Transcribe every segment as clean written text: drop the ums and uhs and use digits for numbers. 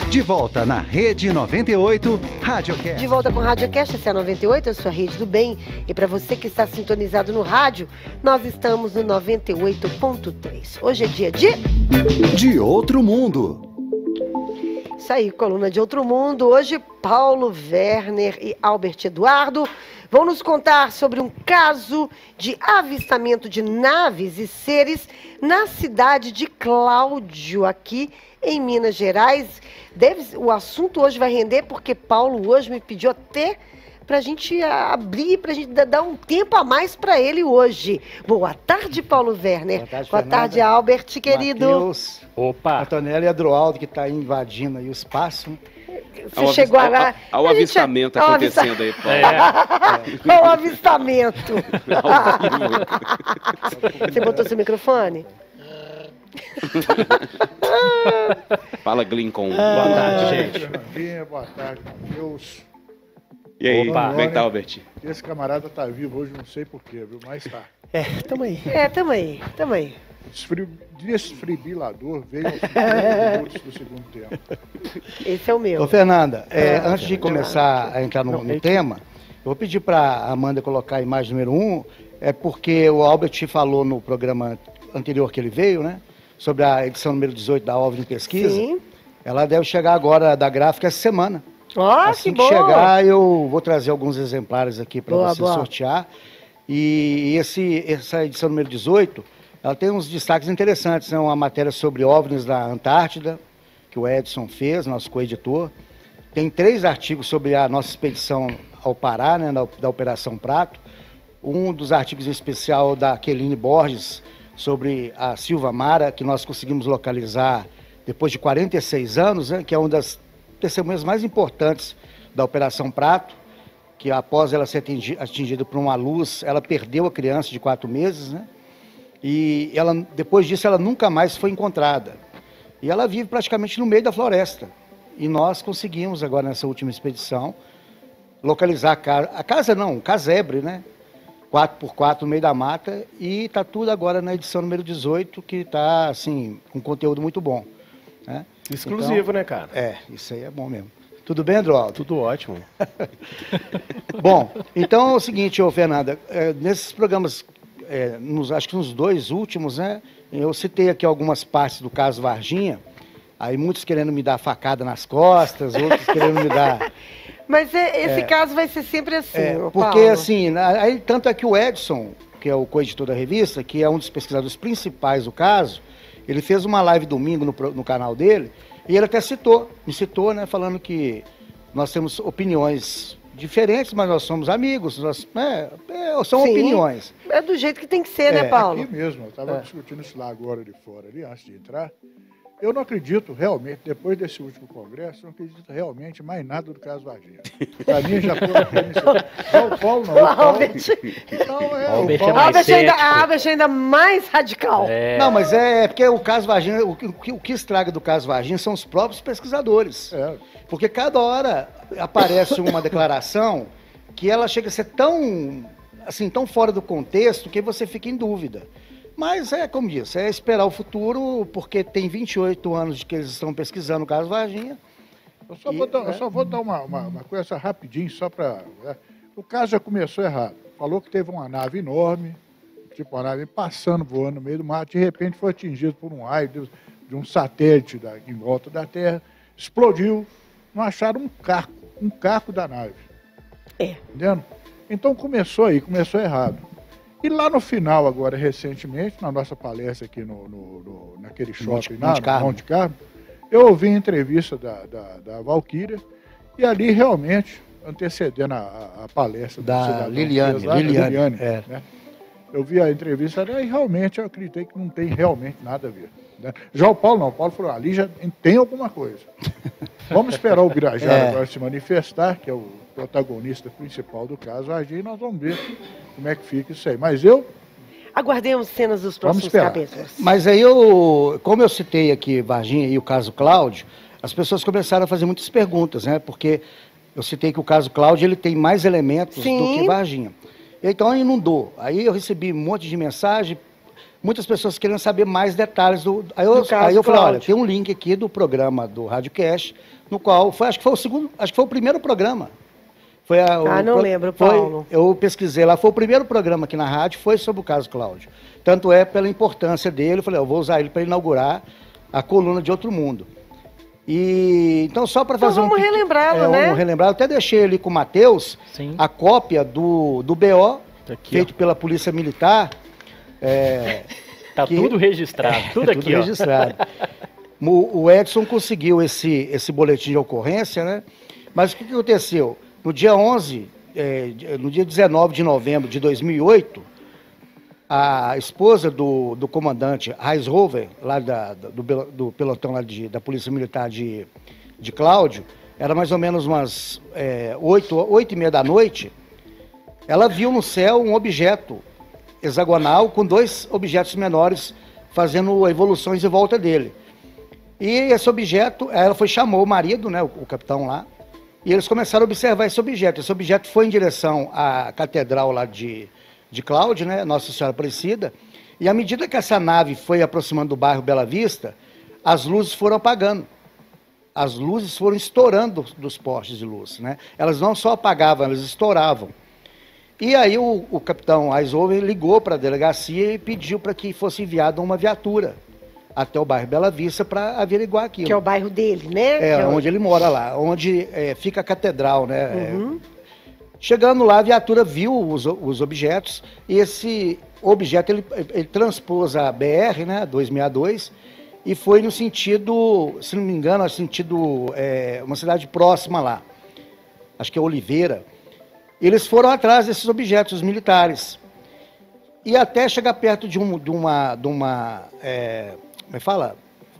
De volta na Rede 98, Radiocast. De volta com o Radiocast, essa é a 98, eu sou a Rede do Bem. E para você que está sintonizado no rádio, nós estamos no 98.3. Hoje é dia de Outro Mundo. Isso aí, coluna de Outro Mundo. Hoje, Paulo Werner e Albert Eduardo vão nos contar sobre um caso de avistamento de naves e seres na cidade de Cláudio, aqui em Minas Gerais. O assunto hoje vai render porque Paulo hoje me pediu até para a gente abrir, para a gente dar um tempo a mais para ele hoje. Boa tarde, Paulo Werner. Boa tarde, Albert, querido. Mateus, Opa! Antonella e Adroaldo, que está invadindo aí o espaço. Você chegou agora. Olha o avistamento acontecendo aí, Paulo. Olha o avistamento. Você botou seu microfone? Fala, Glincoln. Boa tarde, gente. Boa tarde, Mateus. E aí, Opa. como é que tá, Albert? Esse camarada tá vivo hoje, não sei porquê, viu? Mas tá. Tamo aí. Tamo aí. Desfibrilador veio aos 50 minutos do segundo tempo. Esse é o meu. Ô, Fernanda, antes de começar a entrar no tema, eu vou pedir para a Amanda colocar a imagem número 1, porque o Albert falou no programa anterior que ele veio, né? Sobre a edição número 18 da OVNI Pesquisa. Sim. Ela deve chegar agora da gráfica essa semana. Assim que bom. chegar, eu vou trazer alguns exemplares aqui para você boa. sortear. E essa edição número 18, ela tem uns destaques interessantes, né? Uma matéria sobre OVNIs da Antártida, que o Edson fez, nosso coeditor. Tem 3 artigos sobre a nossa expedição ao Pará, né? Da Operação Prato. Um dos artigos em especial da Queline Borges, sobre a Silva Mara, que nós conseguimos localizar depois de 46 anos, né? Que é uma das testemunhas mais importantes da Operação Prato, que após ela ser atingida por uma luz, ela perdeu a criança de 4 meses, né? E ela, depois disso ela nunca mais foi encontrada. E ela vive praticamente no meio da floresta. E nós conseguimos agora nessa última expedição localizar a casa não, um casebre, né? 4x4 no meio da mata, e está tudo agora na edição número 18, que está assim, com conteúdo muito bom, né? Exclusivo, né, cara? Isso aí é bom mesmo. Tudo bem, Adroaldo? Tudo ótimo. Bom, então é o seguinte, Fernanda, nesses programas, acho que nos 2 últimos, né, eu citei aqui algumas partes do caso Varginha, aí muitos querendo me dar facada nas costas, outros querendo me dar... Mas esse caso vai ser sempre assim, porque Paulo. assim, aí, tanto é que o Edson, que é o coeditor da revista, que é um dos pesquisadores principais do caso, ele fez uma live domingo no canal dele, e ele até me citou, né, falando que nós temos opiniões diferentes, mas nós somos amigos, são Sim, opiniões. É do jeito que tem que ser, né, Paulo? Aqui mesmo, eu estava discutindo isso lá agora de fora, ali, antes de entrar. Eu não acredito realmente, depois desse último congresso, eu não acredito realmente mais nada do caso Varginha. Para mim já foi uma premissa. O Paulo não. O Albert é ainda mais radical. Não, mas porque o caso Varginha, o que estraga do caso Varginha são os próprios pesquisadores. Porque cada hora aparece uma declaração que ela chega a ser tão fora do contexto que você fica em dúvida. Mas como disse, é esperar o futuro, porque tem 28 anos de que eles estão pesquisando o caso Varginha. Eu só vou dar uma coisa rapidinho, só para... O caso já começou errado. Falou que teve uma nave enorme, tipo uma nave passando, voando no meio do mar, de repente foi atingido por um raio de um satélite em volta da Terra, explodiu, não acharam um caco da nave. Entendendo? Então começou errado. E lá no final, agora, recentemente, na nossa palestra aqui naquele shopping, Monte Carlo, eu ouvi a entrevista da Valquíria, e ali realmente, antecedendo a palestra da Liliane, né? Eu vi a entrevista e realmente eu acreditei que não tem realmente nada a ver, né? Já o Paulo não, o Paulo falou, ali já tem alguma coisa. Vamos esperar o Birajara agora se manifestar, que é o protagonista principal do caso Varginha, e nós vamos ver como é que fica isso aí. Mas aguardemos cenas dos próximos capítulos. Mas aí como eu citei aqui Varginha e o caso Cláudio, as pessoas começaram a fazer muitas perguntas, né? Porque eu citei que o caso Cláudio ele tem mais elementos do que Varginha. Então inundou. Aí eu recebi um monte de mensagem muitas pessoas querendo saber mais detalhes do... Aí eu falei, olha, tem um link aqui do programa do Radiocast, no qual acho que foi o primeiro programa. Não lembro, Paulo. Eu pesquisei lá, foi o primeiro programa aqui na rádio, foi sobre o caso Cláudio. Tanto é pela importância dele, eu falei, eu vou usar ele para inaugurar a coluna de Outro Mundo. E então só para fazer vamos relembrá-lo, né? Vamos relembrar, eu até deixei ali com o Matheus a cópia do BO, aqui, feito pela Polícia Militar. Tá tudo registrado, tudo aqui, tudo registrado. O Edson conseguiu esse boletim de ocorrência, né? Mas o que aconteceu? No dia 19 de novembro de 2008, a esposa do comandante Reishofer, lá do pelotão lá da Polícia Militar de Cláudio, era mais ou menos umas 8h30 da noite, ela viu no céu um objeto hexagonal com 2 objetos menores fazendo evoluções em volta dele. E esse objeto, ela chamou o marido, né, o capitão lá, e eles começaram a observar esse objeto. Esse objeto foi em direção à catedral lá de Cláudio, né, Nossa Senhora Aparecida, e à medida que essa nave foi aproximando do bairro Bela Vista, as luzes foram apagando. As luzes foram estourando dos postes de luz, né? Elas não só apagavam, elas estouravam. E aí o capitão Reishofer ligou para a delegacia e pediu para que fosse enviada uma viatura até o bairro Bela Vista para averiguar aquilo. Que é o bairro dele, né? Onde ele mora lá, onde fica a catedral, né? Chegando lá, a viatura viu os objetos, e esse objeto ele transpôs a BR, né, 262, e foi no sentido, se não me engano, no sentido, uma cidade próxima lá, acho que é Oliveira. Eles foram atrás desses objetos, os militares, e até chegar perto de uma como é que fala?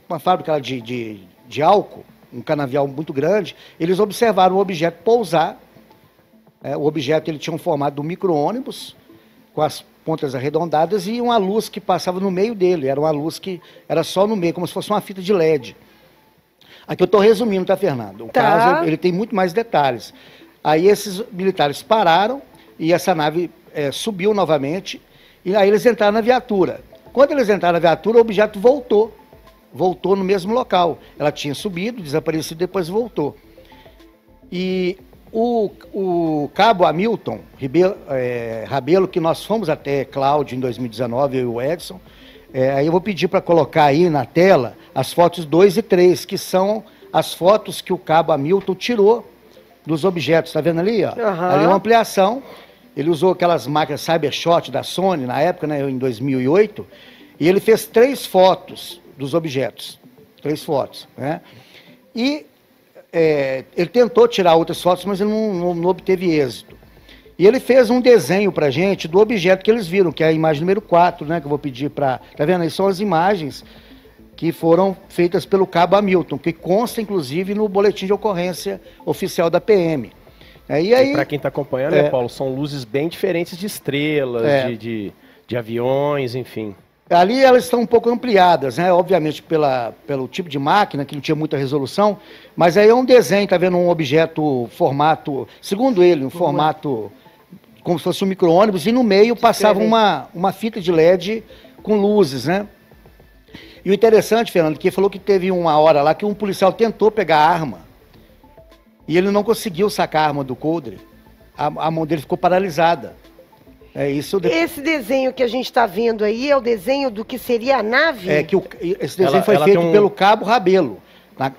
Uma fábrica de álcool, um canavial muito grande, eles observaram o objeto pousar. O objeto ele tinha um formato de um micro-ônibus, com as pontas arredondadas e uma luz que passava no meio dele. Era uma luz que era só no meio, como se fosse uma fita de LED. Aqui eu estou resumindo, tá, Fernando? O caso ele tem muito mais detalhes. Aí esses militares pararam e essa nave subiu novamente, e aí eles entraram na viatura. Quando eles entraram na viatura, o objeto voltou no mesmo local. Ela tinha subido, desaparecido, depois voltou. E o cabo Hamilton Rabelo, que nós fomos até Cláudio em 2019, eu e o Edson, aí eu vou pedir para colocar aí na tela as fotos 2 e 3, que são as fotos que o cabo Hamilton tirou dos objetos. Está vendo ali? Ó? Ali é uma ampliação. Ele usou aquelas máquinas Cybershot da Sony, na época, né, em 2008, e ele fez 3 fotos dos objetos. 3 fotos, né? E ele tentou tirar outras fotos, mas ele não obteve êxito. E ele fez um desenho para a gente do objeto que eles viram, que é a imagem número 4, né, que eu vou pedir para... Tá vendo? Aí são as imagens que foram feitas pelo cabo Hamilton, que consta, inclusive, no boletim de ocorrência oficial da PM. E aí, para quem está acompanhando, né, Paulo, são luzes bem diferentes de estrelas, de aviões, enfim. Ali elas estão um pouco ampliadas, né? Obviamente pelo tipo de máquina, que não tinha muita resolução, mas aí é um desenho, tá vendo, um objeto formato, segundo ele, um formato como se fosse um micro-ônibus, e no meio passava uma fita de LED com luzes, né? E o interessante, Fernando, que ele falou que teve uma hora lá que um policial tentou pegar a arma, e ele não conseguiu sacar a arma do coldre, a mão dele ficou paralisada. Esse desenho que a gente está vendo aí é o desenho do que seria a nave? Esse desenho foi feito pelo cabo Rabelo.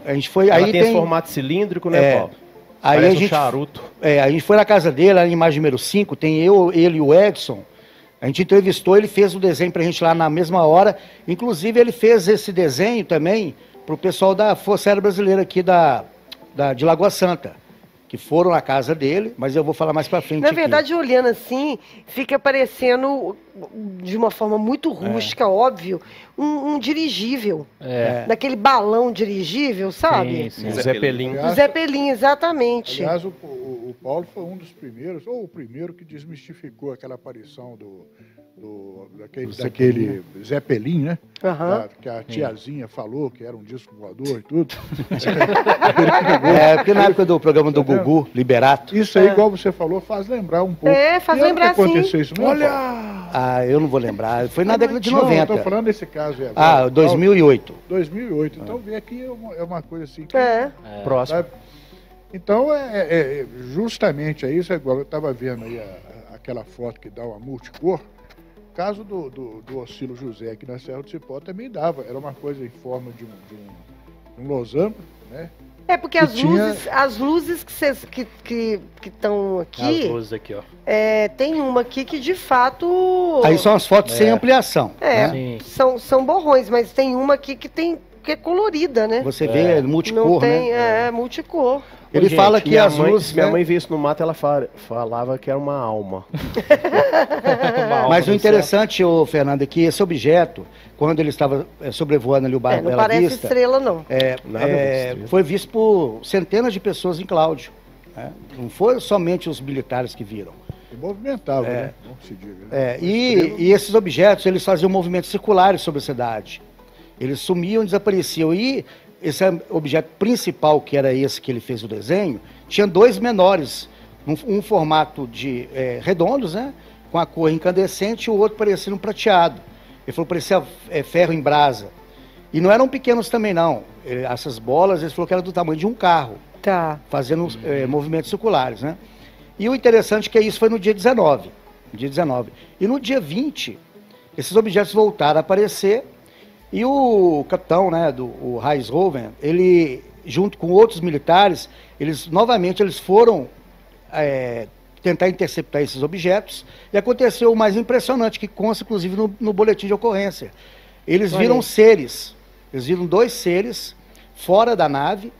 A gente foi, ela tem esse formato cilíndrico, né, Paulo? Aí parece um charuto. A gente foi na casa dele, na imagem número 5, tem ele e o Edson. A gente entrevistou, ele fez o desenho para a gente lá na mesma hora. Inclusive, ele fez esse desenho também para o pessoal da Força Aérea Brasileira aqui de Lagoa Santa, que foram na casa dele, mas eu vou falar mais para frente. Na verdade, olhando assim, fica parecendo, de uma forma muito rústica, óbvio, um dirigível. Daquele balão dirigível, sabe? Sim. Zeppelin. O Zeppelin, exatamente. Aliás, o Paulo foi um dos primeiros, ou o primeiro que desmistificou aquela aparição daquele Zeppelin, né? Aham. Que a tiazinha falou que era um disco voador e tudo. Porque na época do programa do Gugu, Liberato. Isso aí, igual você falou, faz lembrar um pouco. Faz E ano lembrar que aconteceu sim. isso mesmo? Ah, eu não vou lembrar. Foi na década de Não, 90. eu tô falando desse caso aí agora. 2008. 2008. Então, vê aqui é uma coisa assim. Que, Próximo. sabe? Então, justamente é isso. Agora eu estava vendo aí aquela foto que dá uma multicor. O caso do Ocilo José aqui na Serra do Cipó também dava. Era uma coisa em forma de um losango, né? Porque as luzes que estão aqui. As luzes aqui, ó. Tem uma aqui que de fato. Aí são as fotos sem ampliação. Sim. São borrões, mas tem uma aqui que é colorida, né? Você vê multicor, Não tem, né? Multicor. Ele fala que as luzes. Minha mãe via isso no mato, ela falava que era uma alma. Mas o interessante, Fernando, é que esse objeto, quando ele estava sobrevoando ali o bairro Não Bela parece Vista, estrela, não. foi visto por centenas de pessoas em Cláudio. Né? Não foi somente os militares que viram. E movimentava, né? Como se diga. Né? E esses objetos, eles faziam movimentos circulares sobre a cidade. Eles sumiam, desapareciam. E esse objeto principal, que era esse que ele fez o desenho, tinha dois menores, um formato de redondos, né, com a cor incandescente, e o outro parecendo um prateado. Ele falou que parecia ferro em brasa. E não eram pequenos também, não. Essas bolas, ele falou que era do tamanho de um carro, fazendo movimentos circulares, né? E o interessante é que isso foi no dia 19. E no dia 20, esses objetos voltaram a aparecer. E o capitão, né, o Reishoven, ele, junto com outros militares, eles foram tentar interceptar esses objetos, e aconteceu o mais impressionante, que consta, inclusive, no boletim de ocorrência. Eles viram dois seres fora da nave,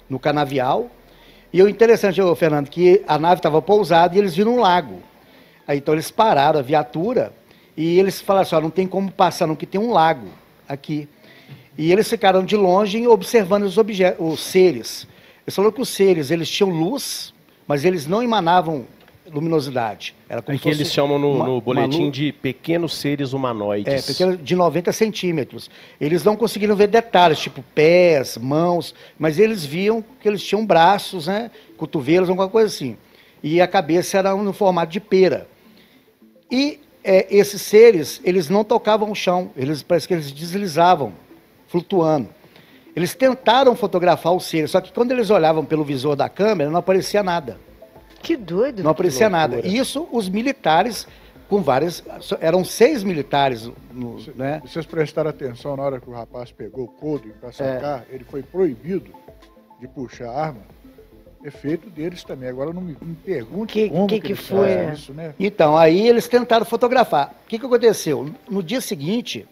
no canavial, e o interessante, Fernando, que a nave estava pousada e eles viram um lago. Aí, então eles pararam a viatura, e eles falaram assim, não tem como passar, não, que tem um lago aqui. E eles ficaram de longe observando os seres. Eles falaram que os seres, eles tinham luz, mas eles não emanavam luminosidade. Era como que eles chamam no boletim de pequenos seres humanoides. Pequenos, de 90 centímetros. Eles não conseguiram ver detalhes, tipo pés, mãos, mas eles viam que eles tinham braços, né, cotovelos, alguma coisa assim. E a cabeça era no formato de pera. E esses seres, eles não tocavam o chão, parece que eles deslizavam, flutuando. Eles tentaram fotografar os seres, só que quando eles olhavam pelo visor da câmera, não aparecia nada. Que doido. Não aparecia nada. Isso, os militares, eram 6 militares, né? Vocês prestaram atenção na hora que o rapaz pegou o coldre para sacar, ele foi proibido de puxar a arma. Efeito deles também. Agora não me pergunte como que foi isso, né? Então, aí eles tentaram fotografar. O que aconteceu? No dia seguinte,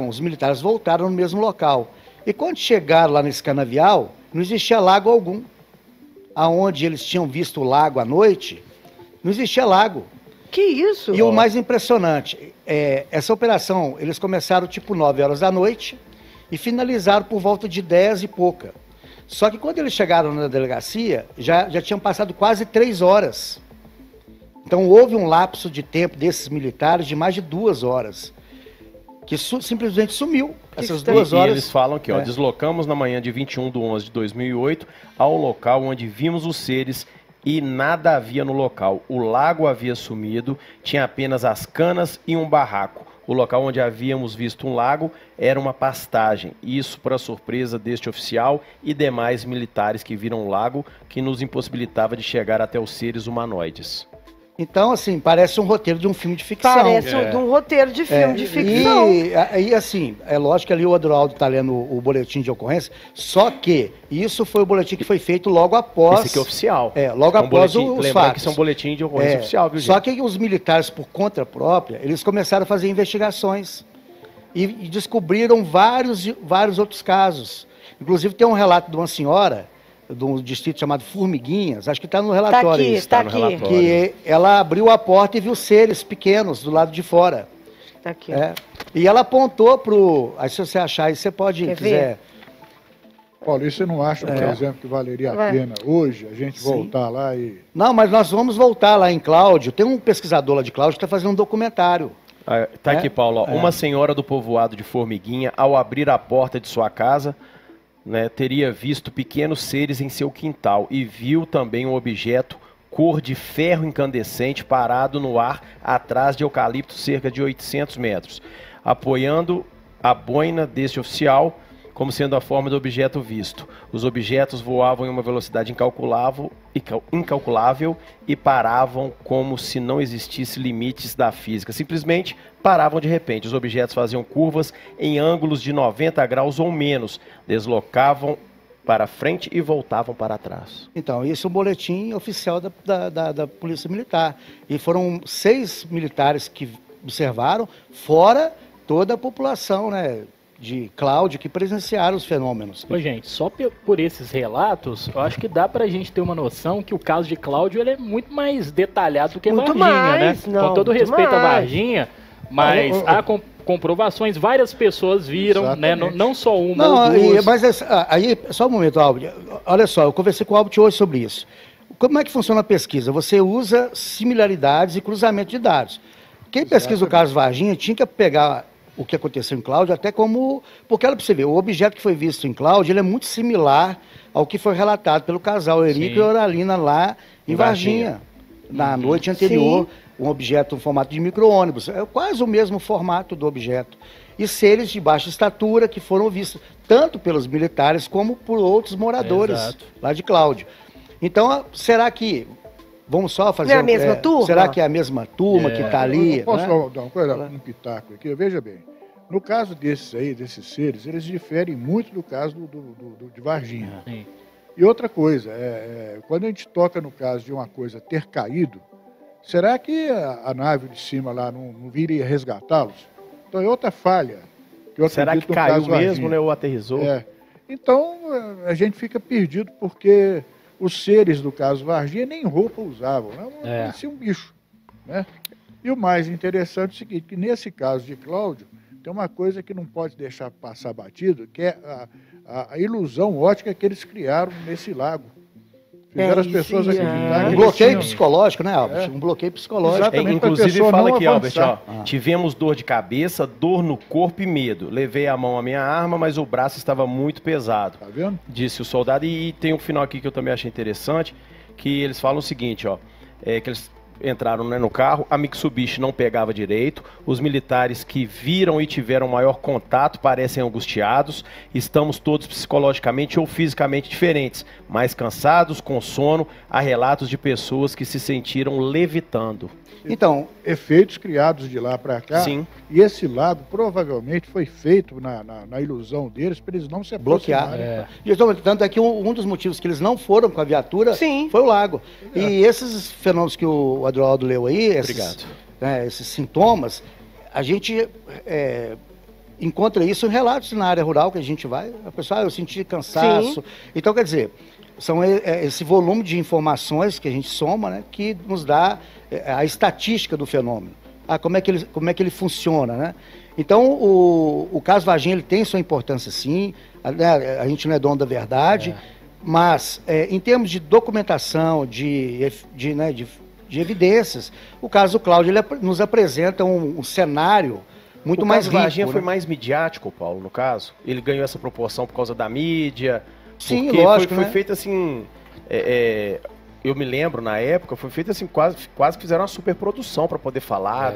os militares voltaram no mesmo local. E quando chegaram lá nesse canavial, não existia lago algum. Aonde eles tinham visto o lago à noite, não existia lago. Que isso? E o mais impressionante, essa operação, eles começaram tipo 9 horas da noite e finalizaram por volta de 10 e pouca. Só que quando eles chegaram na delegacia, já tinham passado quase 3 horas. Então houve um lapso de tempo desses militares de mais de 2 horas, que simplesmente sumiu essas 2 horas. E eles falam que, deslocamos na manhã de 21/11/2008 ao local onde vimos os seres e nada havia no local. O lago havia sumido, tinha apenas as canas e um barraco. O local onde havíamos visto um lago era uma pastagem. Isso para surpresa deste oficial e demais militares que viram o lago, que nos impossibilitava de chegar até os seres humanoides. Então, assim, parece um roteiro de um filme de ficção. Parece de um roteiro de filme de ficção. E assim, é lógico que ali o Adroaldo está lendo o boletim de ocorrência, só que isso foi o boletim que foi feito logo após... Esse aqui é oficial. Logo após os fatos. Lembrando que isso é um boletim de ocorrência oficial, viu, gente? Só que os militares, por conta própria, eles começaram a fazer investigações e descobriram vários outros casos. Inclusive tem um relato de uma senhora de um distrito chamado Formiguinhas, acho que está no relatório. Está aqui. Que ela abriu a porta e viu seres pequenos do lado de fora. Está aqui. E ela apontou aí se você achar aí, você pode, quiser... Paulo, e você não acha, por exemplo, que valeria a pena hoje a gente voltar lá e... Não, mas nós vamos voltar lá em Cláudio. Tem um pesquisador lá de Cláudio que está fazendo um documentário. Tá aqui, Paulo. Ó. Uma senhora do povoado de Formiguinha, ao abrir a porta de sua casa, né, teria visto pequenos seres em seu quintal e viu também um objeto cor de ferro incandescente parado no ar atrás de eucalipto cerca de 800 metros, apoiando a boina deste oficial como sendo a forma do objeto visto. Os objetos voavam em uma velocidade incalculável e paravam como se não existisse limites da física. Simplesmente paravam de repente. Os objetos faziam curvas em ângulos de 90 graus ou menos, deslocavam para frente e voltavam para trás. Então, isso é um boletim oficial da Polícia Militar. E foram 6 militares que observaram, fora toda a população, né, de Cláudio, que presenciaram os fenômenos. Ô, gente, só por esses relatos, eu acho que dá pra gente ter uma noção que o caso de Cláudio ele é muito mais detalhado do que Muito Varginha, mais, né? não, Com todo muito respeito mais. a Varginha, mas há comprovações, várias pessoas viram, né? Não só uma ou duas. Mas aí, só um momento, Albert. Olha só, eu conversei com o Albert hoje sobre isso. Como é que funciona a pesquisa? Você usa similaridades e cruzamento de dados. Quem pesquisa o caso Varginha tinha que pegar o que aconteceu em Cláudio, até como... Porque, olha para você ver, o objeto que foi visto em Cláudio, ele é muito similar ao que foi relatado pelo casal Erico e Oralina lá em Varginha, na noite anterior. Um objeto, um formato de micro-ônibus. É quase o mesmo formato do objeto. E seres de baixa estatura que foram vistos tanto pelos militares como por outros moradores lá de Cláudio. Então, será que... Vamos só fazer... Não é a mesma turma? Será que é a mesma turma que está ali? Eu posso né? dar uma coisa, um pitaco aqui? Veja bem, no caso desses aí, desses seres, eles diferem muito do caso de Varginha. Sim. E outra coisa, quando a gente toca no caso de uma coisa ter caído, será que a nave de cima lá não viria resgatá-los? Então é outra falha. Será que caiu mesmo, né, ou aterrissou? Então a gente fica perdido porque os seres do caso Varginha nem roupa usavam, né? Parecia um bicho, né? E o mais interessante é o seguinte, que nesse caso de Cláudio, tem uma coisa que não pode deixar passar batido, que é a ilusão ótica que eles criaram nesse lago. Fizeram as pessoas acreditarem que Um bloqueio eles tinham... psicológico, né, Albert? Um bloqueio psicológico. Exatamente. Inclusive pra pessoa fala não aqui, Albert, avançar. tivemos dor de cabeça, dor no corpo e medo. Levei a mão à minha arma, mas o braço estava muito pesado. Tá vendo? Disse o soldado. E tem um final aqui que eu também achei interessante, que eles falam o seguinte, que eles entraram, né, no carro, a Mitsubishi não pegava direito, os militares que viram e tiveram maior contato parecem angustiados, estamos todos psicologicamente ou fisicamente diferentes, mais cansados, com sono, há relatos de pessoas que se sentiram levitando. Então, efeitos criados de lá para cá. Sim. E esse lago provavelmente foi feito na ilusão deles para eles não se bloquear. aproximarem. E, tanto é que um dos motivos que eles não foram com a viatura foi o lago. E esses fenômenos que o Adroaldo leu aí, esses sintomas, a gente encontra isso em relatos na área rural que a gente vai. A pessoa, eu senti cansaço. Sim. Então, quer dizer, são esse volume de informações que a gente soma, né, que nos dá a estatística do fenômeno. Como é que ele funciona, né? Então, o caso Varginha, ele tem sua importância, sim. A gente não é dono da verdade, mas em termos de documentação, de evidências, o caso Cláudio ele nos apresenta um cenário muito mais rico. O caso Varginha foi né? mais midiático, Paulo, no caso? Ele ganhou essa proporção por causa da mídia? Sim, porque lógico, foi né? feito assim... eu me lembro, na época, foi feito assim, quase fizeram uma superprodução para poder falar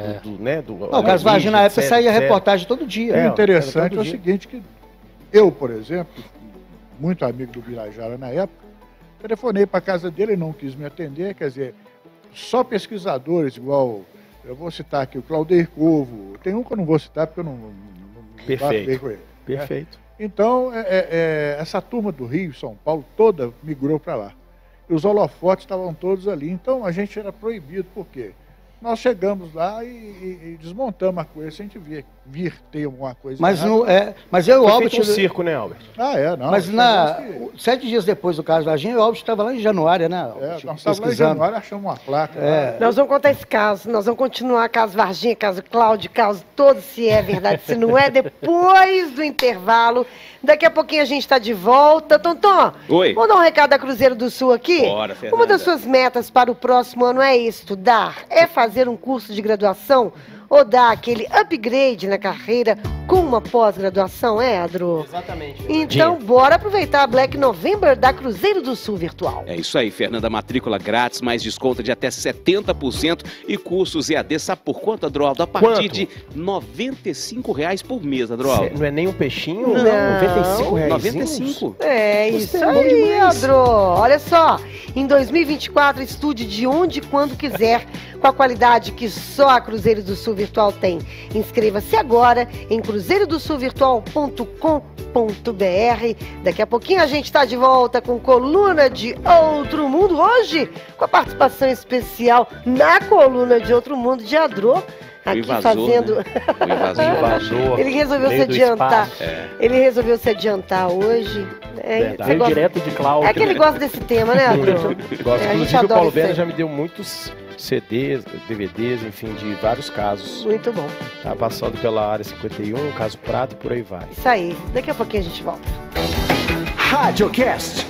o caso Varginha, na época, saía reportagem todo dia. O interessante é o seguinte, que eu, por exemplo, muito amigo do Birajara na época, telefonei para a casa dele, ele não quis me atender, quer dizer, só pesquisadores, igual, eu vou citar aqui, o Claudeir Corvo, tem um que eu não vou citar porque eu não Perfeito. com ele. Perfeito. Então, essa turma do Rio, São Paulo, toda migrou para lá. E os holofotes estavam todos ali. Então, a gente era proibido. Por quê? Nós chegamos lá e desmontamos a coisa. Se a gente vir ter alguma coisa... Mas, mas eu e o Albert... Foi feito um circo, né, Albert? Não. Mas 7 dias depois do caso da Varginha, o Albert estava lá em Januário, né? Nós estávamos lá em Januário, achamos uma placa. Nós vamos contar esse caso, nós vamos continuar caso Varginha, caso Cláudio, caso todo, se é verdade, se não é, depois do intervalo. Daqui a pouquinho a gente está de volta. Tonton, Oi. vamos dar um recado da Cruzeiro do Sul aqui? Bora, Fernanda. Uma das suas metas para o próximo ano é estudar, é fazer um curso de graduação ou dar aquele upgrade na carreira com uma pós-graduação, Edro? Exatamente. Então, bora aproveitar a Black November da Cruzeiro do Sul Virtual. É isso aí, Fernanda. Matrícula grátis, mais desconto de até 70% e cursos EAD. Sabe por quanto, Adroaldo? A partir de R$ 95 por mês, Adroaldo. Não é nem um peixinho? Não. R$ 95. 95? É isso é bom aí, demais. Adro. Olha só, em 2024, estude de onde e quando quiser, com a qualidade que só a Cruzeiro do Sul Virtual tem. Inscreva-se agora em cruzeirodosulvirtual.com.br. Daqui a pouquinho a gente está de volta com Coluna de Outro Mundo, hoje com a participação especial na Coluna de Outro Mundo de Adro. Aqui invasor, fazendo. Né? O invasor. Ele resolveu se Meio do adiantar. espaço. Ele resolveu se adiantar hoje. Verdade. Veio direto de Cláudio. É que ele gosta desse tema, né, Adro? Gosto. A gente Inclusive, o adora Paulo isso Werner aí. já me deu muitos CDs, DVDs, enfim, de vários casos. Muito bom. Tá passando pela área 51, caso Prata e por aí vai. Isso aí. Daqui a pouquinho a gente volta. Radiocast.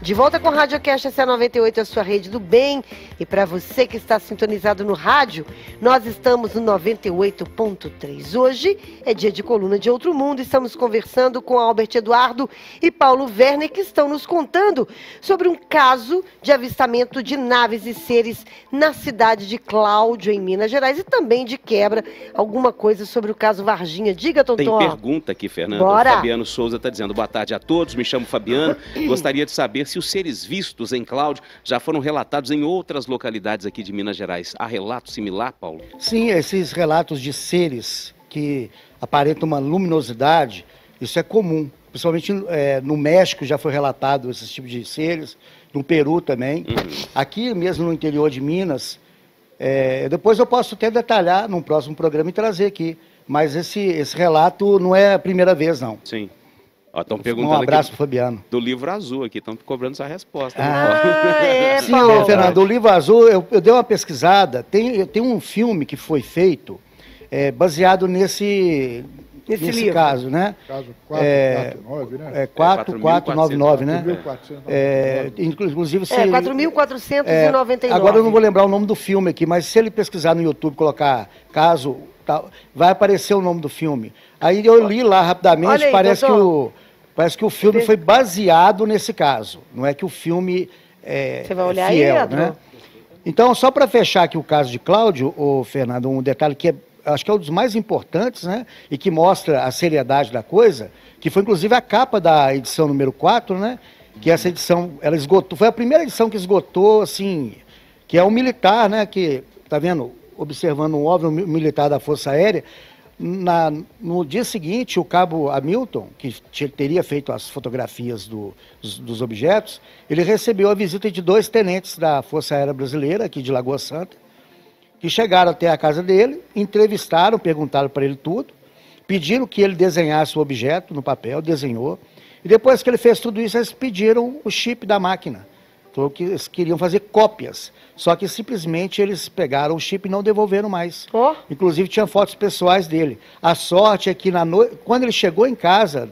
De volta com o Radiocast SC98, a sua rede do bem. E para você que está sintonizado no rádio, nós estamos no 98.3. Hoje é dia de Coluna de Outro Mundo. Estamos conversando com Albert Eduardo e Paulo Werner, que estão nos contando sobre um caso de avistamento de naves e seres na cidade de Cláudio, em Minas Gerais, e também de quebra alguma coisa sobre o caso Varginha. Diga, Tem Tonton. pergunta aqui, Fernanda. Bora. O Fabiano Souza está dizendo, boa tarde a todos, me chamo Fabiano. Gostaria de saber se os seres vistos em Cláudio já foram relatados em outras localidades aqui de Minas Gerais. Há relato similar, Paulo? Sim, esses relatos de seres que aparentam uma luminosidade, isso é comum. Principalmente no México já foi relatado esse tipo de seres, no Peru também. Aqui mesmo no interior de Minas, depois eu posso até detalhar num próximo programa e trazer aqui. Mas esse relato não é a primeira vez, não. Sim. Estão perguntando Um abraço aqui pro Fabiano. do livro azul aqui, estão cobrando essa resposta. né, Ah. Paulo? Sim, Paulo. Fernando, o livro azul, eu dei uma pesquisada, tem um filme que foi feito baseado nesse livro. caso, né? Caso 449, né? 4499, né? 1499. Inclusive, se 4.499. agora eu não vou lembrar o nome do filme aqui, mas se ele pesquisar no YouTube, colocar caso, tal, vai aparecer o nome do filme. Aí eu li lá rapidamente, Olha aí, parece doutor. que o filme foi baseado nesse caso. Não é que o filme Você vai olhar fiel, aí, Adro? né? Então, só para fechar aqui o caso de Cláudio, Fernando, um detalhe que acho que é um dos mais importantes, né? E que mostra a seriedade da coisa, que foi inclusive a capa da edição número 4, né? Que essa edição, ela esgotou, foi a primeira edição que esgotou, assim, que é um militar, né? Que, tá vendo, observando um óbvio militar da Força Aérea. No dia seguinte, o cabo Hamilton, que teria feito as fotografias dos objetos, ele recebeu a visita de 2 tenentes da Força Aérea Brasileira, aqui de Lagoa Santa, que chegaram até a casa dele, entrevistaram, perguntaram para ele tudo, pediram que ele desenhasse o objeto no papel, desenhou, e depois que ele fez tudo isso, eles pediram o chip da máquina. Falou que eles queriam fazer cópias, só que simplesmente eles pegaram o chip e não devolveram mais. Ó. Inclusive tinha fotos pessoais dele. A sorte é que quando ele chegou em casa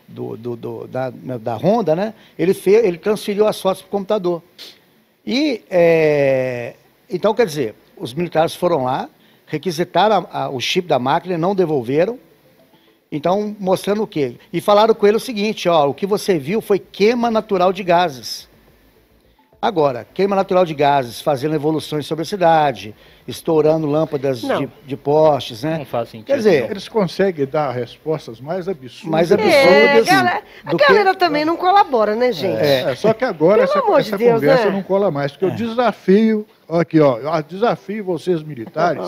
da Honda, né, ele transferiu as fotos para o computador. E então, quer dizer, os militares foram lá, requisitaram o chip da máquina e não devolveram. Então, mostrando o quê? E falaram com ele o seguinte, ó, o que você viu foi queima natural de gases. Agora, queima natural de gases, fazendo evoluções sobre a cidade, estourando lâmpadas de postes, né? Não faz sentido. Quer dizer, Eles conseguem dar respostas mais absurdas. Mais absurdas. A galera também não colabora, né, gente? Só que agora Pelo amor de essa Deus, conversa né? não cola mais, porque eu desafio, aqui ó, eu desafio vocês militares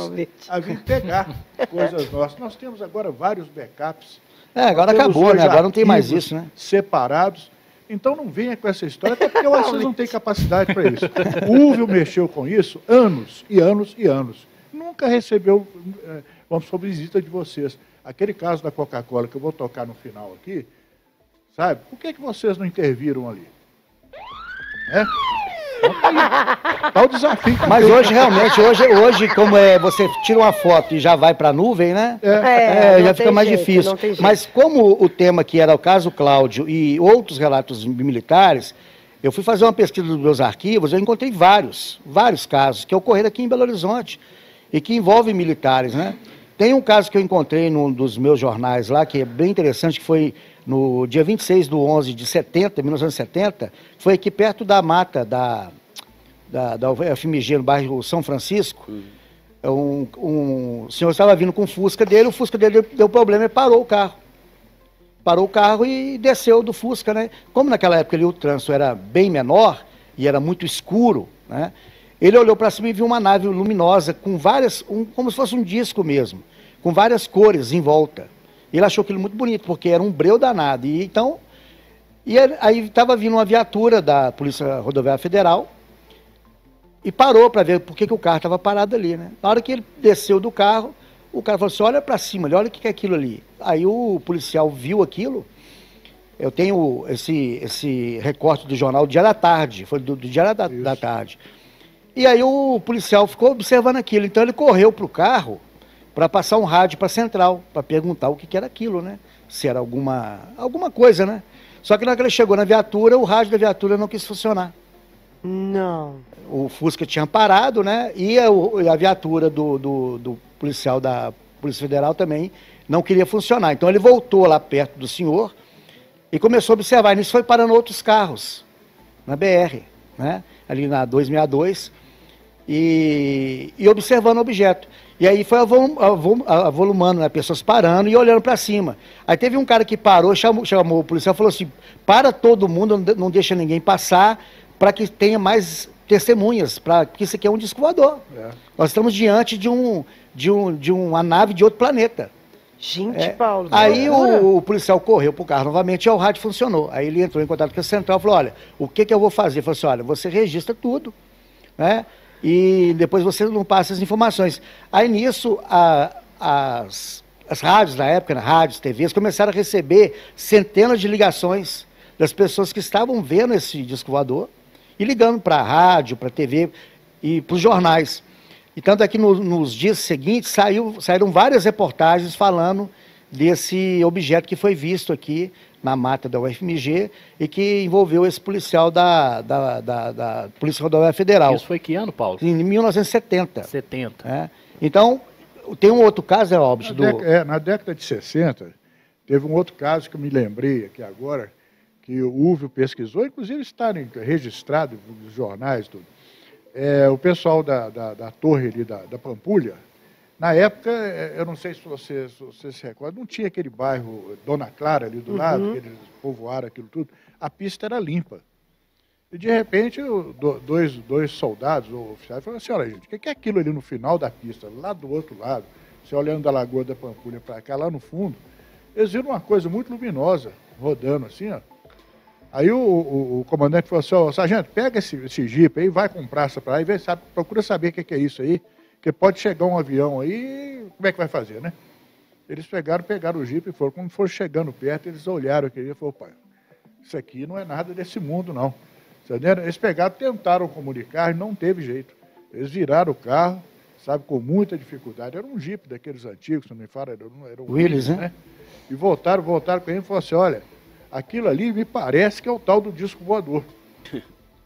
a vir pegar coisas nossas. Nós temos agora vários backups. agora Temos acabou, hoje né? Agora não tem mais arquivos isso, né? Separados. Então não venha com essa história, até porque eu acho que vocês não têm capacidade para isso. O Úvio mexeu com isso anos e anos e anos. Nunca recebeu, vamos supor, visita de vocês. Aquele caso da Coca-Cola que eu vou tocar no final aqui, sabe? Por que vocês não interviram ali? Tá o desafio. que Mas tem. hoje, realmente, hoje como você tira uma foto e já vai para a nuvem, né? não Já tem fica mais jeito, difícil. não tem jeito. Mas como o tema que era o caso Cláudio e outros relatos militares, Eu fui fazer uma pesquisa dos meus arquivos, eu encontrei vários casos que ocorreram aqui em Belo Horizonte e que envolvem militares, né? Tem um caso que eu encontrei num dos meus jornais lá, que é bem interessante, que foi no dia 26 de 11 de 1970, foi aqui perto da mata da UFMG, no bairro São Francisco. Um senhor estava vindo com o Fusca dele deu problema e parou o carro. Parou o carro e desceu do Fusca, né? Como naquela época ali, o trânsito era bem menor e era muito escuro, né? Ele olhou para cima e viu uma nave luminosa com várias, como se fosse um disco mesmo, com várias cores em volta. Ele achou aquilo muito bonito, porque era um breu danado. E então, aí estava vindo uma viatura da Polícia Rodoviária Federal e parou para ver por que o carro estava parado ali, né? Na hora que ele desceu do carro, o cara falou assim, olha para cima, olha o que é aquilo ali. Aí o policial viu aquilo. Eu tenho esse recorte do jornal Dia da Tarde, foi do Dia da Tarde. E aí o policial ficou observando aquilo. Então ele correu para o carro para passar um rádio para a central, para perguntar o que era aquilo, né? Se era alguma coisa, né? Só que na hora que ele chegou na viatura, o rádio da viatura não quis funcionar. Não. O Fusca tinha parado, né? E a viatura do policial da Polícia Federal também não queria funcionar. Então ele voltou lá perto do senhor e começou a observar. E nisso foi parando outros carros na BR, né? Ali na 262, e observando o objeto. E aí foi avolumando, né? Pessoas parando e olhando para cima. Aí teve um cara que parou, chamou o policial e falou assim, para todo mundo, não deixa ninguém passar, para que tenha mais testemunhas, porque isso aqui é um disco voador. Nós estamos diante de uma nave de outro planeta. Gente, Paulo. Aí o policial correu pro carro novamente e o rádio funcionou. Aí ele entrou em contato com a central e falou, olha, o que eu vou fazer? Ele falou assim, olha, você registra tudo, né? E depois você não passa as informações. Aí nisso, as rádios na época, rádios, TVs, começaram a receber centenas de ligações das pessoas que estavam vendo esse disco voador e ligando para a rádio, para a TV e para os jornais. E tanto é que nos dias seguintes saíram várias reportagens falando desse objeto que foi visto aqui na mata da UFMG e que envolveu esse policial da Polícia Rodoviária Federal. Isso foi que ano, Paulo? Em 1970. 70. É. Então, tem um outro caso, Albert, na década de 60, teve um outro caso que eu me lembrei aqui agora, que o Uvio pesquisou, inclusive está registrado nos jornais, tudo. O pessoal da torre ali da Pampulha, na época, eu não sei se você se recorda, não tinha aquele bairro Dona Clara ali do lado, que eles povoaram aquilo tudo, a pista era limpa. E de repente, dois soldados ou oficiais falaram assim, olha gente, o que é aquilo ali no final da pista, lá do outro lado, você olhando da Lagoa da Pampulha para cá, lá no fundo, eles viram uma coisa muito luminosa, rodando assim, ó. Aí o comandante falou assim, sargento, pega esse jipe aí, vai com praça para lá e procura saber o que é isso aí, porque pode chegar um avião aí, como é que vai fazer, né? Eles pegaram o jipe e foram. Quando foram chegando perto, eles olharam aquele e falaram, pai, isso aqui não é nada desse mundo, não. Eles tentaram comunicar e não teve jeito. Eles viraram o carro, sabe, com muita dificuldade. Era um jipe daqueles antigos, se não me fala, era um Willys, né? E voltaram com ele e falaram assim, olha, aquilo ali me parece que é o tal do disco voador.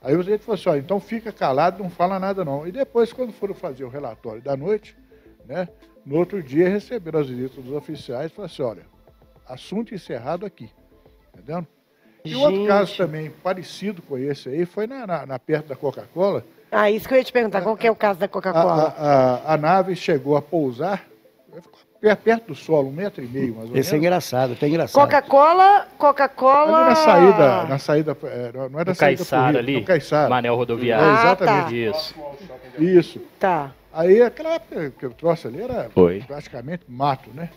Aí o gente falou assim, então fica calado, não fala nada não. E depois, quando foram fazer o relatório da noite, né, no outro dia receberam as visitas dos oficiais e falaram assim, olha, assunto encerrado aqui, entendeu? E outro caso também parecido com esse aí foi perto da Coca-Cola. Isso que eu ia te perguntar, qual que é o caso da Coca-Cola? A nave chegou a pousar, perto do solo, 1,5 metro, mais ou menos. Esse é engraçado, tá engraçado. Coca-Cola... Ali na saída, não era do Caiçara ali, no Caiçara. Manel Rodoviário. Exatamente. Tá. Isso. Tá. Aí, aquela época que eu trouxe ali era praticamente mato, né?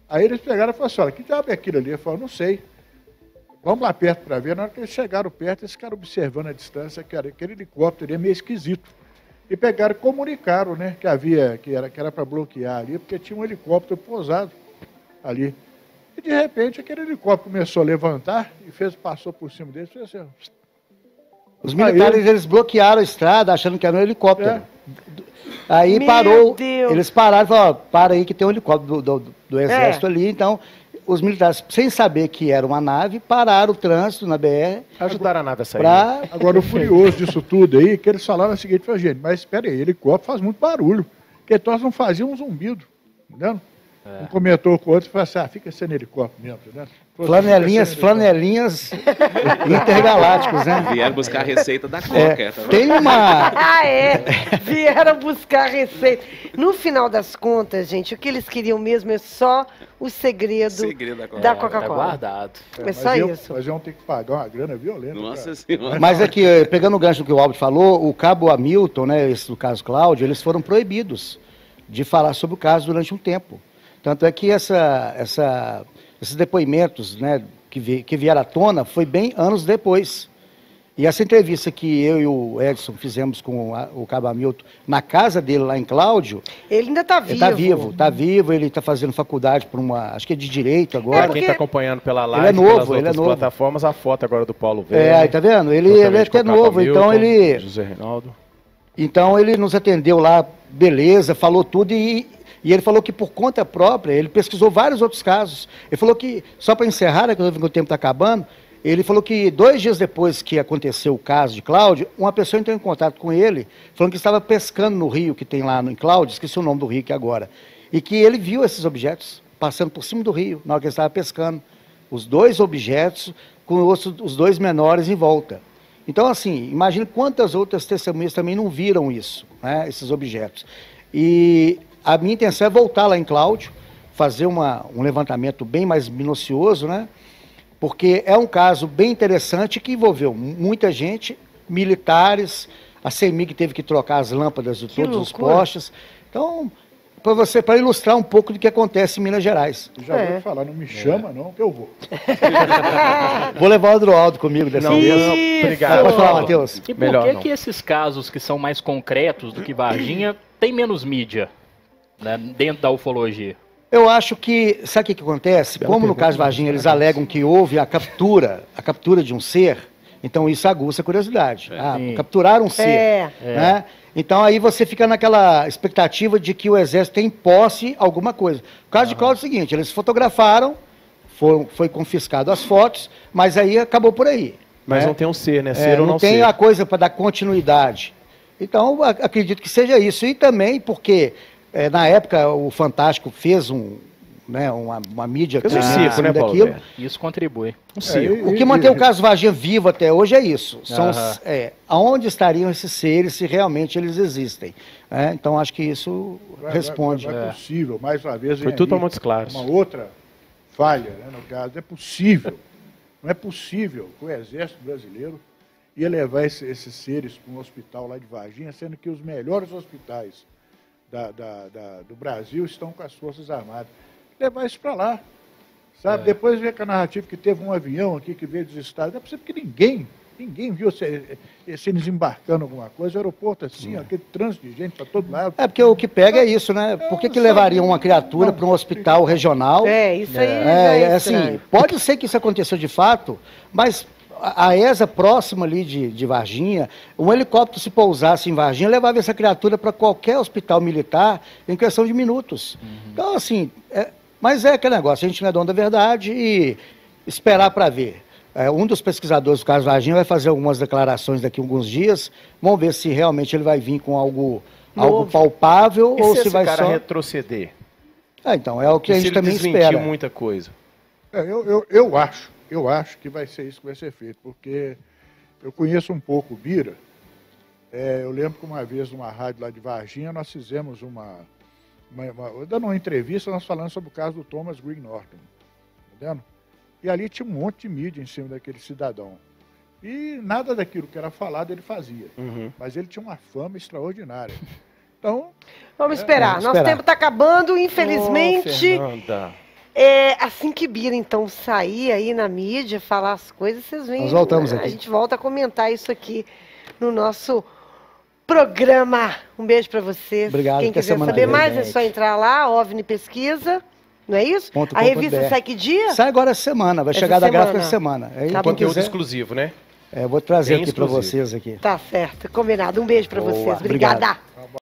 Aí eles pegaram e falaram assim, olha, que diabo é aquilo ali? Eu falei, não sei. Vamos lá perto para ver. Na hora que eles chegaram perto, eles ficaram observando a distância, que aquele helicóptero ali é meio esquisito. E pegaram e comunicaram, né, que era para bloquear ali, porque tinha um helicóptero pousado ali. E de repente aquele helicóptero começou a levantar e passou por cima deles e fez assim. Os militares, eles bloquearam a estrada achando que era um helicóptero. Aí Meu parou, Deus. eles pararam e falaram, para aí que tem um helicóptero do exército ali, então os militares, sem saber que era uma nave, pararam o trânsito na BR. Ajudaram a nave a sair. Pra... Agora, o curioso disso tudo aí, que eles falaram o seguinte pra gente, mas espera aí, helicóptero faz muito barulho, porque nós não fazíamos um zumbido, entendeu? Um comentou com o outro e falou assim, fica sendo helicóptero mesmo, entendeu? Flanelinhas intergalácticos, né? Vieram buscar a receita da Coca. Tá Tem uma... Vieram buscar receita. No final das contas, gente, o que eles queriam mesmo é só o segredo da Coca-Cola. Tá guardado. É só isso. Mas iam ter que pagar uma grana violenta. Nossa Senhora. Mas aqui, pegando o gancho do que o Albert falou, o cabo Hamilton, né, esse do caso Cláudio, eles foram proibidos de falar sobre o caso durante um tempo. Tanto é que esses depoimentos, né, que vieram à tona foi bem anos depois. E essa entrevista que eu e o Edson fizemos com o cabo Hamilton na casa dele lá em Cláudio... Ele ainda está vivo. Está vivo, ele está fazendo faculdade por acho que é de Direito agora. Quem está acompanhando pela live, ele é novo, pelas outras plataformas, a foto agora do Paulo Velho. Aí tá vendo? Ele é até novo, Hamilton, então ele... José Reinaldo. Então ele nos atendeu lá, beleza, falou tudo e ele falou que por conta própria, ele pesquisou vários outros casos. Ele falou que, só para encerrar, né, que o tempo está acabando, ele falou que 2 dias depois que aconteceu o caso de Cláudio, uma pessoa entrou em contato com ele, falando que estava pescando no rio que tem lá em Cláudio, esqueci o nome do rio aqui agora, e que ele viu esses objetos passando por cima do rio, na hora que ele estava pescando. Os 2 objetos com os 2 menores em volta. Então, assim, imagine quantas outras testemunhas também não viram isso, né, esses objetos. E a minha intenção é voltar lá em Cláudio, fazer um levantamento bem mais minucioso, né? Porque é um caso bem interessante que envolveu muita gente, militares, a CEMIG teve que trocar as lâmpadas de todos os postes. Então, para ilustrar um pouco do que acontece em Minas Gerais. Já vou falar, não me chama não, que eu vou. Vou levar o Adroaldo comigo dessa vez. Obrigado. Pode falar, Matheus. E por que esses casos que são mais concretos do que Varginha tem menos mídia, né, dentro da ufologia? Eu acho que, sabe o que acontece? Como no caso de Varginha eles alegam que houve a captura de um ser, então isso aguça a curiosidade. Capturaram um ser, né? Então aí você fica naquela expectativa de que o exército tem em posse alguma coisa. O caso de Cláudio é o seguinte, eles fotografaram, foi confiscado as fotos, mas aí acabou por aí. Mas não tem um ser, né? Ser ou não ser. Não tem a coisa para dar continuidade. Então, acredito que seja isso. E também porque, na época, o Fantástico fez uma mídia daquilo. Isso contribui. O que mantém o caso Varginha vivo até hoje é isso. São aonde estariam esses seres se realmente eles existem. Então, acho que isso responde. Não é possível, mais uma vez... Foi tudo para muitos claros. Uma outra falha, né, no caso. Não é possível que o Exército Brasileiro ia levar esses seres para um hospital lá de Varginha, sendo que os melhores hospitais do Brasil estão com as Forças Armadas. Levar isso para lá, sabe? Depois vem com a narrativa que teve um avião aqui que veio dos estados. Não é possível que ninguém viu se desembarcando alguma coisa. O aeroporto assim, aquele trânsito de gente para todo lado. Porque o que pega é isso, né? Por que levariam uma criatura para um hospital regional? Isso aí. Assim, pode ser que isso aconteceu de fato, mas a ESA próxima ali de Varginha, um helicóptero se pousasse em Varginha, levava essa criatura para qualquer hospital militar em questão de minutos. Então, assim, mas é aquele negócio, a gente não é dono da verdade e esperar para ver. Um dos pesquisadores do caso Varginha vai fazer algumas declarações daqui a alguns dias, vamos ver se realmente ele vai vir com algo palpável ou se vai só retroceder. Então, é o que a gente também espera. Muita coisa. Eu acho que vai ser isso que vai ser feito, porque eu conheço um pouco o Bira. Eu lembro que uma vez numa rádio lá de Varginha, nós fizemos dando uma entrevista, nós falando sobre o caso do Thomas Green Norton, entendendo? E ali tinha um monte de mídia em cima daquele cidadão. E nada daquilo que era falado ele fazia, mas ele tinha uma fama extraordinária. Então... Vamos esperar. Nosso tempo está acabando, infelizmente... Assim que Bira, então, sair aí na mídia, falar as coisas, vocês vêm... Nós voltamos aqui. A gente volta a comentar isso aqui no nosso programa. Um beijo para vocês. Obrigado. Quem quiser saber mais, é só entrar lá, OVNI Pesquisa, não é isso? A revista sai que dia? Sai agora essa semana, vai chegar da gráfica essa semana. Conteúdo exclusivo, né? Vou trazer aqui para vocês aqui. Tá certo, combinado. Um beijo para vocês. Obrigada.